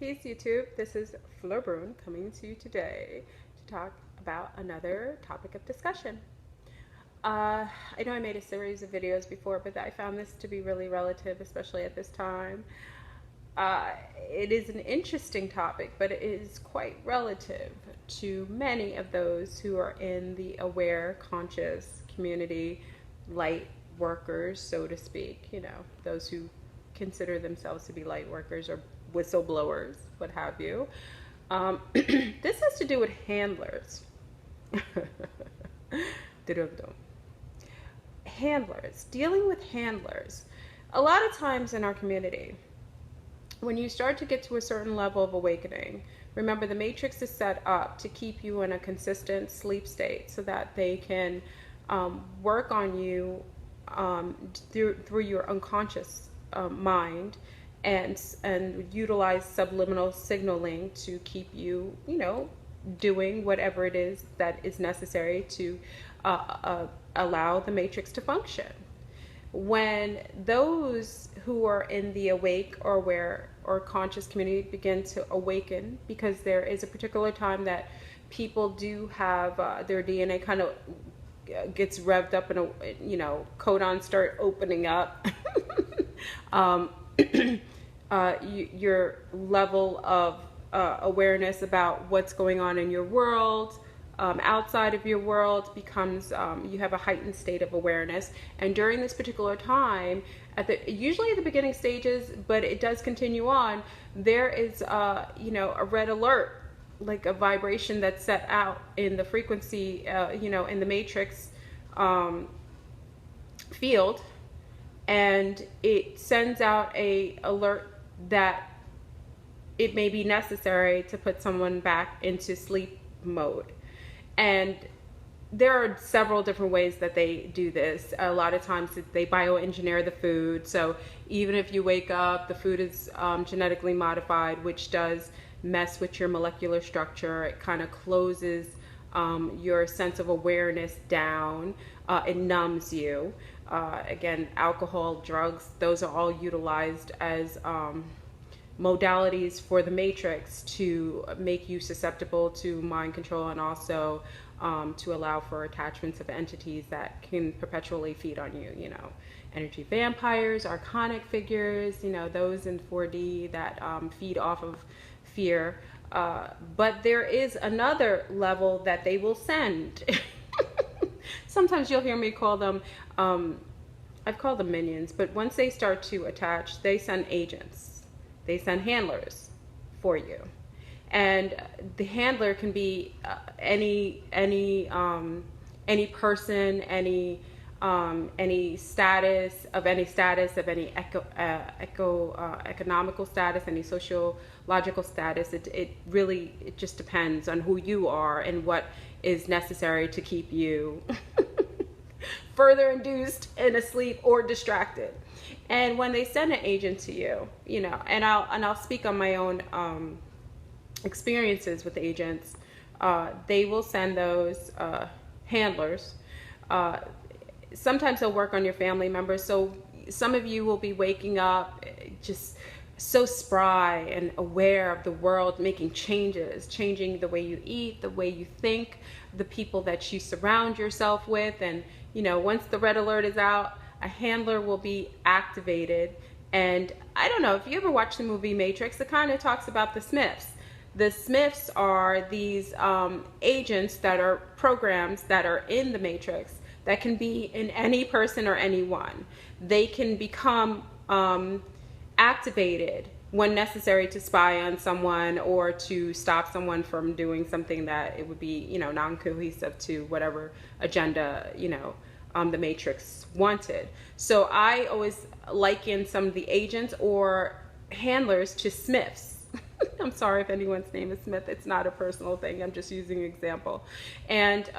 Peace YouTube, this is Fleur Brune coming to you today to talk about another topic of discussion. I know I made a series of videos before, but I found this to be really relative, especially at this time. It is an interesting topic, but it is quite relative to many of those who are in the aware, conscious community, light workers, so to speak, those who consider themselves to be light workers or whistleblowers, what have you. This has to do with handlers. Handlers, dealing with handlers. A lot of times in our community, when you start to get to a certain level of awakening, remember the matrix is set up to keep you in a consistent sleep state so that they can work on you through your unconscious mind and utilize subliminal signaling to keep you, doing whatever it is that is necessary to allow the matrix to function. When those who are in the awake or aware or conscious community begin to awaken, because there is a particular time that people do have their DNA kind of gets revved up and codons start opening up. Your level of awareness about what's going on in your world, outside of your world, becomes you have a heightened state of awareness. And during this particular time, usually at the beginning stages, but it does continue on, there is a red alert, like a vibration that's set out in the frequency, in the matrix field, and it sends out a alert that it may be necessary to put someone back into sleep mode. And there are several different ways that they do this. A lot of times they bioengineer the food. So even if you wake up, the food is genetically modified, which does mess with your molecular structure. It kind of closes your sense of awareness down. It numbs you. Again, alcohol, drugs, those are all utilized as modalities for the matrix to make you susceptible to mind control, and also to allow for attachments of entities that can perpetually feed on you, energy vampires, archonic figures, those in 4D that feed off of fear. But there is another level that they will send. Sometimes you'll hear me call them, I've called them minions, but once they start to attach, they send agents. They send handlers for you. And the handler can be any person, any status, of any economical status, any sociological status. It just depends on who you are and what is necessary to keep you further induced and asleep or distracted. And when they send an agent to you, and I'll speak on my own experiences with agents. They will send those handlers. Sometimes they'll work on your family members. So some of you will be waking up just so spry and aware of the world, making changes, changing the way you eat, the way you think, the people that you surround yourself with. And once the red alert is out, a handler will be activated. And I don't know if you ever watched the movie Matrix. It kind of talks about the Smiths. The Smiths are these agents that are programs that are in the matrix that can be in any person or anyone. They can become activated when necessary to spy on someone or to stop someone from doing something that it would be, non-cohesive to whatever agenda, the matrix wanted. So I always liken some of the agents or handlers to Smiths. I'm sorry if anyone's name is Smith. It's not a personal thing. I'm just using an example. And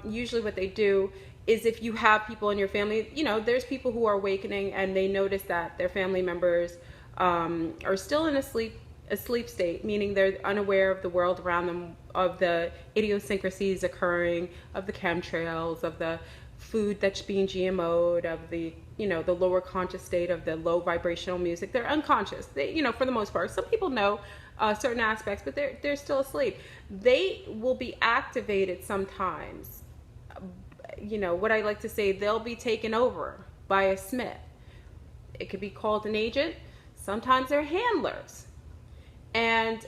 usually what they do is, if you have people in your family, there's people who are awakening and they notice that their family members are still in a sleep state, meaning they're unaware of the world around them, of the idiosyncrasies occurring, of the chemtrails, of the food that's being GMO'd, of the the lower conscious state, of the low vibrational music. They're unconscious. They, for the most part. Some people know certain aspects, but they're still asleep. They will be activated sometimes. You know, what I like to say, they'll be taken over by a smith. It could be called an agent. Sometimes they're handlers. And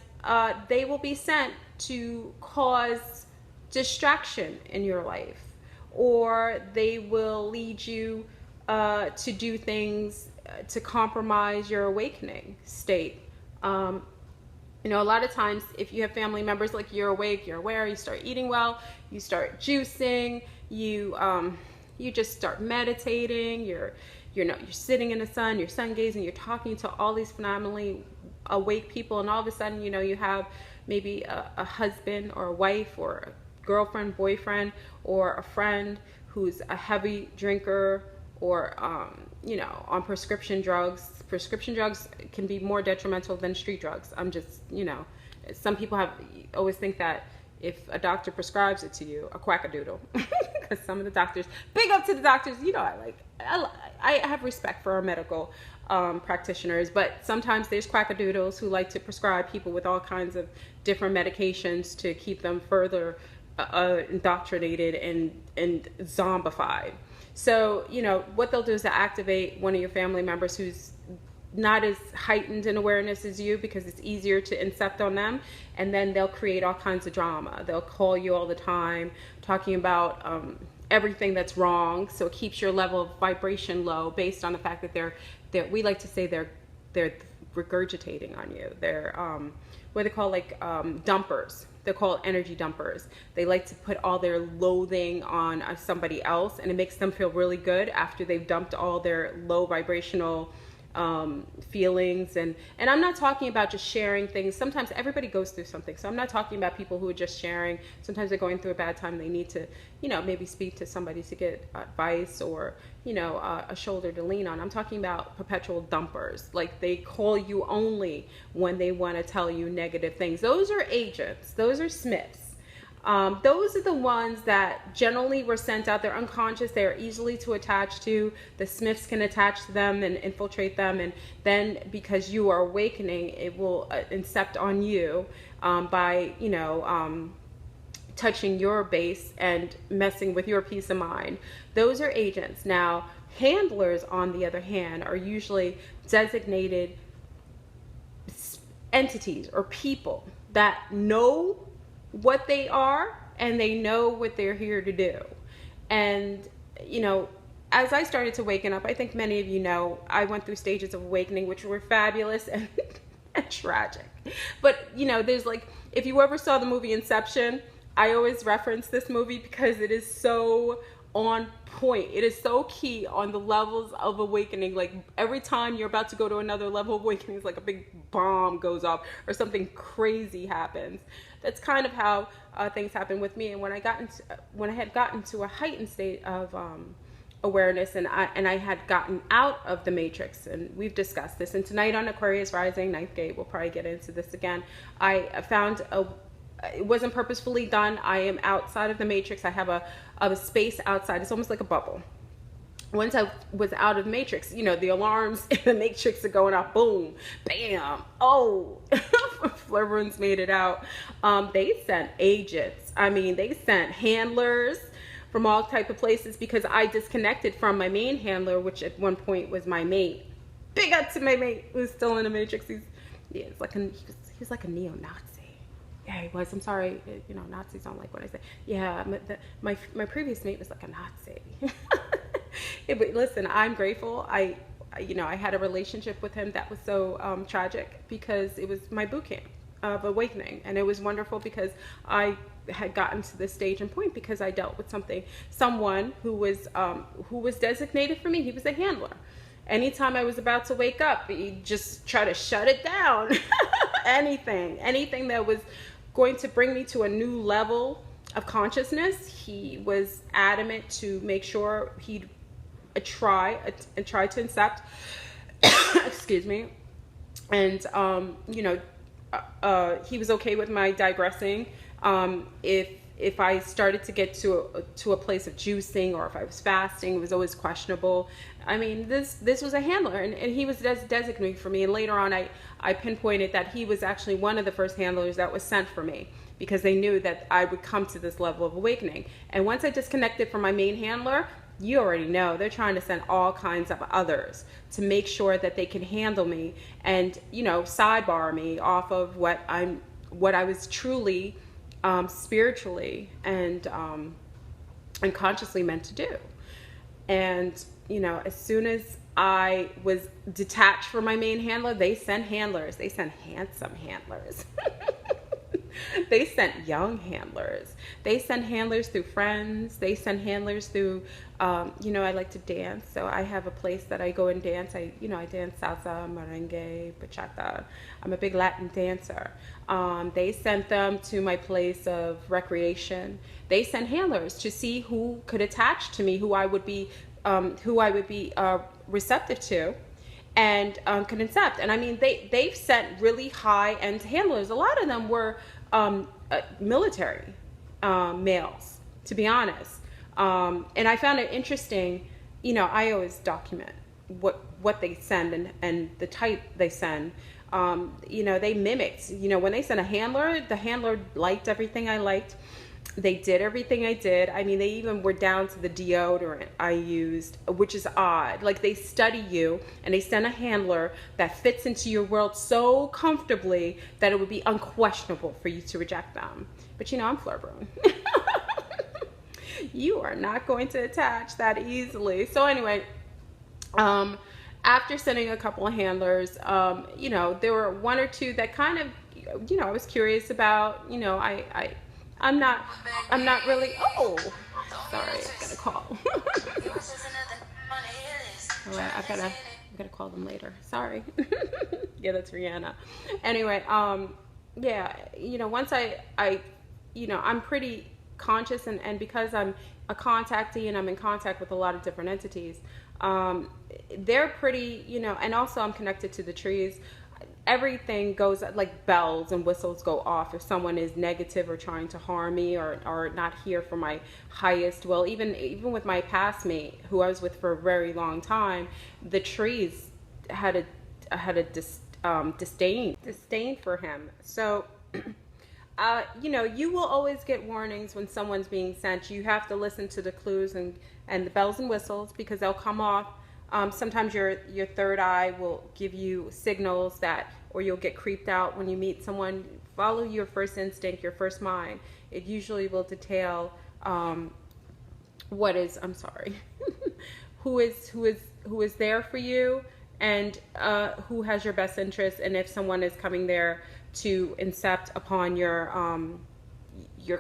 they will be sent to cause distraction in your life, or they will lead you to do things to compromise your awakening state. You know, a lot of times if you have family members, like, you're awake, you're aware, you start eating well, you start juicing, you just start meditating, you're sitting in the sun, you're sun gazing, you're talking to all these phenomenally awake people, and all of a sudden, you know, you have maybe a husband or a wife or a girlfriend, boyfriend, or a friend who's a heavy drinker, or you know, on prescription drugs. Prescription drugs can be more detrimental than street drugs. I'm just, you know, some people always think that if a doctor prescribes it to you, a quackadoodle, because some of the doctors, big up to the doctors, you know, I have respect for our medical practitioners, but sometimes there's quackadoodles who like to prescribe people with all kinds of different medications to keep them further indoctrinated and zombified. So, you know, what they'll do is to activate one of your family members who's not as heightened in awareness as you, because it's easier to incept on them, and then they'll create all kinds of drama. They'll call you all the time talking about everything that's wrong, so it keeps your level of vibration low, based on the fact that we like to say they're regurgitating on you. They're what they call, like, dumpers. They're called energy dumpers. They like to put all their loathing on somebody else, and it makes them feel really good after they've dumped all their low vibrational feelings. And I'm not talking about just sharing things. Sometimes everybody goes through something, so I'm not talking about people who are just sharing. Sometimes they're going through a bad time, they need to, you know, maybe speak to somebody to get advice, or, you know, a shoulder to lean on. I'm talking about perpetual dumpers. Like, they call you only when they want to tell you negative things. Those are agents. Those are smiths. Those are the ones that generally were sent out. They're unconscious. They are easily to attach to. The smiths can attach to them and infiltrate them. And then, because you are awakening, it will incept on you by, you know, touching your base and messing with your peace of mind. Those are agents. Now, handlers, on the other hand, are usually designated entities or people that know what they are, and they know what they're here to do. And, you know, as I started to waken up, I think many of you know, I went through stages of awakening which were fabulous and, and tragic. But, you know, there's, like, if you ever saw the movie Inception, I always reference this movie because it is so on point. It is so key on the levels of awakening. Like, every time you're about to go to another level of awakening, it's like a big bomb goes off or something crazy happens. That's kind of how things happen with me. And when I had gotten to a heightened state of awareness, and I had gotten out of the matrix, and we've discussed this, and tonight on Aquarius Rising Ninth Gate, we'll probably get into this again. I found it wasn't purposefully done. I am outside of the matrix. I have a space outside. It's almost like a bubble. Once I was out of the matrix, you know, the alarms in the matrix are going off. Boom, bam. Oh, Flavorins made it out. They sent agents. I mean, they sent handlers from all type of places, because I disconnected from my main handler, which at one point was my mate. Big up to my mate who's still in the matrix. He was like a neo-Nazi. Yeah, he was. I'm sorry, you know, Nazis don't like what I say. Yeah, my previous mate was like a Nazi. Yeah, but listen, I'm grateful. I had a relationship with him that was so tragic, because it was my boot camp of awakening, and it was wonderful because I had gotten to this stage and point because I dealt with someone who was designated for me. He was a handler. Anytime I was about to wake up, he'd just try to shut it down. anything that was going to bring me to a new level of consciousness, he was adamant to make sure he'd try to incept. Excuse me. And he was okay with my digressing. If if I started to get to a place of juicing, or if I was fasting, it was always questionable. I mean, this was a handler, and he was designated for me. And later on, I pinpointed that he was actually one of the first handlers that was sent for me, because they knew that I would come to this level of awakening. And once I disconnected from my main handler, you already know they're trying to send all kinds of others to make sure that they can handle me and, you know, sidebar me off of what I was truly spiritually and consciously meant to do. And, you know, as soon as I was detached from my main handler, they sent handlers. They sent handsome handlers. They sent young handlers. They sent handlers through friends. They sent handlers through, you know, I like to dance. So I have a place that I go and dance. I dance salsa, merengue, bachata. I'm a big Latin dancer. They sent them to my place of recreation. They sent handlers to see who could attach to me, who I would be receptive to, and could accept. And I mean, they've sent really high-end handlers. A lot of them were military males, to be honest. And I found it interesting. You know, I always document what they send and the type they send. You know, they mimicked. You know, when they sent a handler, the handler liked everything I liked. They did everything I did. I mean, they even were down to the deodorant I used, which is odd. Like, they study you, and they send a handler that fits into your world so comfortably that it would be unquestionable for you to reject them. But, you know, I'm Fleur Brune. You are not going to attach that easily. So anyway, after sending a couple of handlers, you know, there were one or two that kind of, you know, I was curious about. You know, I'm not really, oh, sorry, I got a call. All right, I gotta call them later. Sorry. Yeah, that's Rihanna. Anyway, yeah, you know, once you know, I'm pretty conscious, and because I'm a contactee and I'm in contact with a lot of different entities, they're pretty, you know, and also I'm connected to the trees. Everything goes, like bells and whistles go off if someone is negative or trying to harm me or not here for my highest will. Even with my past mate, who I was with for a very long time, the trees had a disdain for him. So you know, you will always get warnings when someone's being sent. You have to listen to the clues and the bells and whistles, because they'll come off. Sometimes your third eye will give you signals that, or you'll get creeped out when you meet someone. Follow your first instinct, your first mind. It usually will detail what is, I'm sorry, who is there for you, and who has your best interest, and if someone is coming there to incept upon your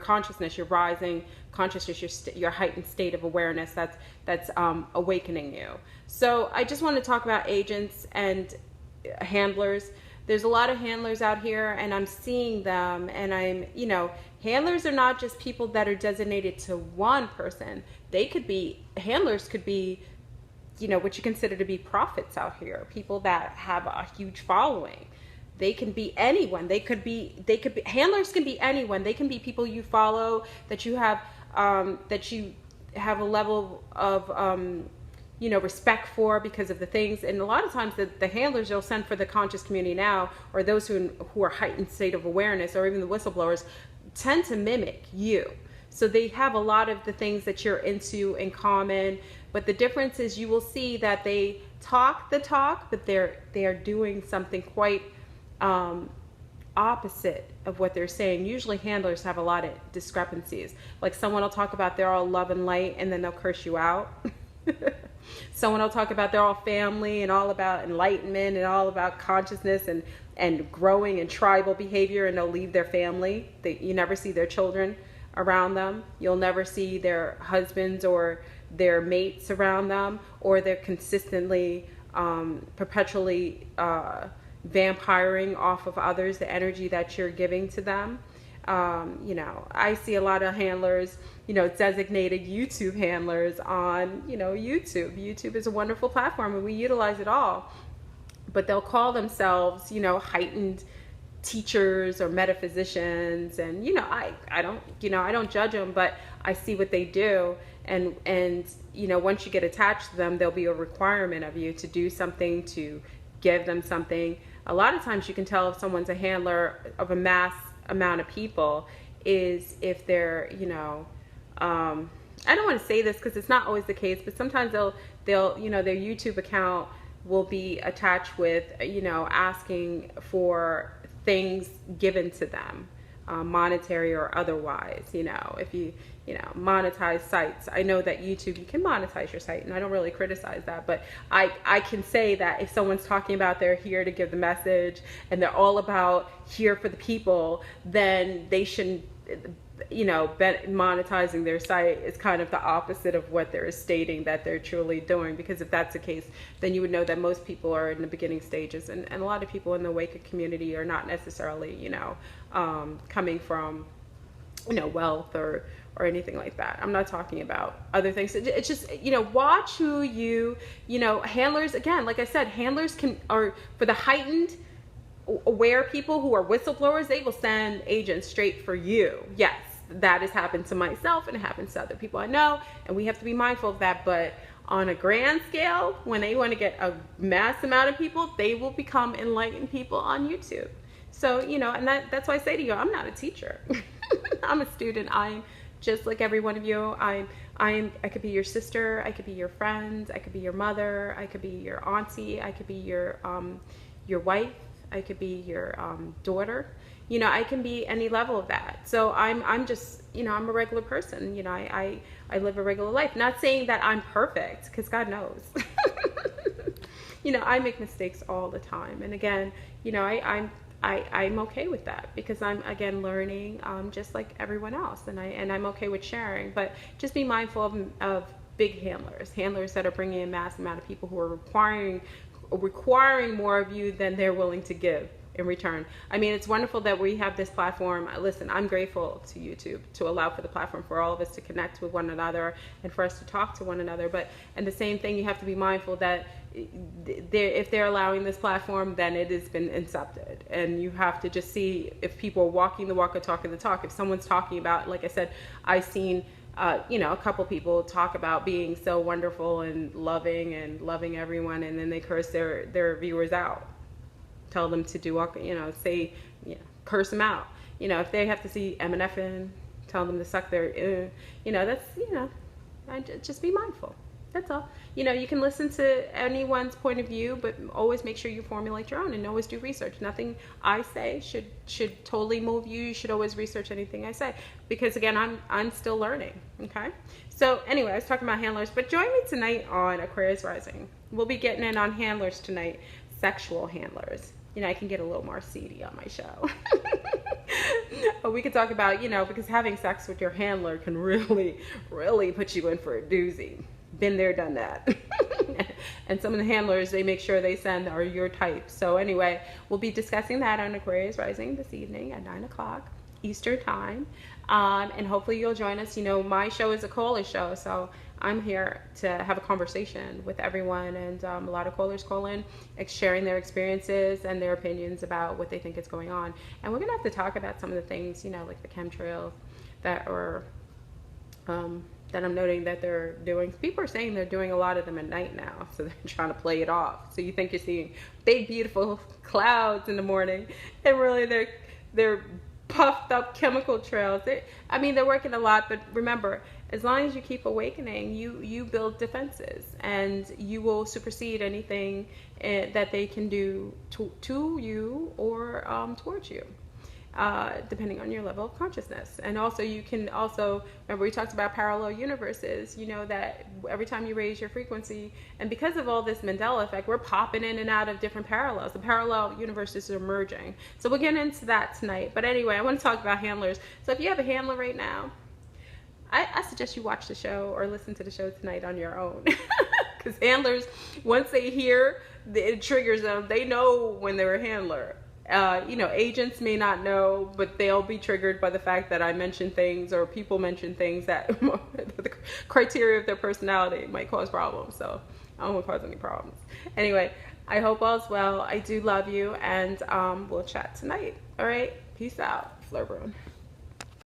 consciousness, your rising consciousness, your heightened state of awareness that's awakening you. So I just want to talk about agents and handlers. There's a lot of handlers out here, and I'm seeing them, and you know, handlers are not just people that are designated to one person. Handlers could be, you know, what you consider to be prophets out here, people that have a huge following. They can be anyone. Handlers can be anyone. They can be people you follow, that you have a level of, you know, respect for because of the things. And a lot of times the handlers you'll send for the conscious community now, or those who are heightened state of awareness, or even the whistleblowers, tend to mimic you. So they have a lot of the things that you're into in common. But the difference is, you will see that they talk the talk, but they are doing something quite opposite of what they're saying. Usually handlers have a lot of discrepancies. Like, someone will talk about they're all love and light, and then they'll curse you out. Someone will talk about they're all family and all about enlightenment and all about consciousness and growing and tribal behavior, and they'll leave their family. You never see their children around them. You'll never see their husbands or their mates around them, or they're consistently, perpetually vampiring off of others, the energy that you're giving to them. You know, I see a lot of handlers, you know, designated YouTube handlers on, you know, YouTube. YouTube is a wonderful platform, and we utilize it all. But they'll call themselves, you know, heightened teachers or metaphysicians, and I don't, I don't judge them, but I see what they do, and once you get attached to them, there'll be a requirement of you to do something, to give them something. A lot of times you can tell if someone's a handler of a mass amount of people is if they're, I don't want to say this because it's not always the case, but sometimes they'll their YouTube account will be attached with, asking for things given to them, monetary or otherwise. If you monetize sites, I know that YouTube, you can monetize your site, and I don't really criticize that, but I can say that if someone's talking about they're here to give the message and they're all about here for the people, then they shouldn't, monetizing their site is kind of the opposite of what they're stating that they're truly doing. Because if that's the case, then you would know that most people are in the beginning stages, and a lot of people in the Wicca community are not necessarily, coming from, wealth or anything like that. I'm not talking about other things. It's just, watch who handlers, again, like I said, handlers are for the heightened aware people who are whistleblowers. They will send agents straight for you. Yes, that has happened to myself, and it happens to other people I know, and we have to be mindful of that. But on a grand scale, when they want to get a mass amount of people, they will become enlightened people on YouTube. So, and that's why I say to you, I'm not a teacher. I'm a student. I'm just like every one of you. I could be your sister, I could be your friend, I could be your mother, I could be your auntie, I could be your wife, I could be your daughter. I can be any level of that. So I'm just, I'm a regular person. I live a regular life. Not saying that I'm perfect, because God knows. I make mistakes all the time. And again, I'm okay with that, because I'm, again, learning just like everyone else, and I'm okay with sharing. But just be mindful of big handlers that are bringing in mass amount of people who are requiring more of you than they're willing to give in return. I mean, it's wonderful that we have this platform. Listen, I'm grateful to YouTube to allow for the platform for all of us to connect with one another and for us to talk to one another. But, and the same thing, you have to be mindful that if they're allowing this platform, then it has been incepted, and you have to just see if people are walking the walk or talking the talk. If someone's talking about, like I said, I've seen a couple people talk about being so wonderful and loving everyone, and then they curse their viewers out, tell them to do, curse them out. If they have to see M&F tell them to suck their, that's, just be mindful. That's all. You can listen to anyone's point of view, but always make sure you formulate your own, and always do research. Nothing I say should totally move you. You should always research anything I say, because again, I'm still learning. Okay. So anyway, I was talking about handlers, but join me tonight on Aquarius Rising. We'll be getting in on handlers tonight, sexual handlers. I can get a little more seedy on my show. We could talk about, because having sex with your handler can really, really put you in for a doozy. Been there, done that. And some of the handlers, they make sure they send are your type. So anyway, we'll be discussing that on Aquarius Rising this evening at 9 o'clock Eastern time. And hopefully you'll join us. My show is a caller show, so I'm here to have a conversation with everyone, and a lot of callers call in, sharing their experiences and their opinions about what they think is going on. And we're gonna have to talk about some of the things, like the chemtrails that are that I'm noting that they're doing. People are saying they're doing a lot of them at night now, so they're trying to play it off. So you think you're seeing big, beautiful clouds in the morning, and really they're puffed up chemical trails. They're working a lot, but remember, as long as you keep awakening, you build defenses, and you will supersede anything that they can do to you or towards you, depending on your level of consciousness. And also, you can also, remember we talked about parallel universes, that every time you raise your frequency, and because of all this Mandela effect, we're popping in and out of different parallels. The parallel universes are merging. So we'll get into that tonight. But anyway, I want to talk about handlers. So if you have a handler right now, I suggest you watch the show or listen to the show tonight on your own. Because handlers, once they hear, it triggers them. They know when they're a handler. Agents may not know, but they'll be triggered by the fact that I mention things, or people mention things that the criteria of their personality might cause problems. So I don't want to cause any problems. Anyway, I hope all's well. I do love you, and we'll chat tonight. All right, peace out, Fleur Brune.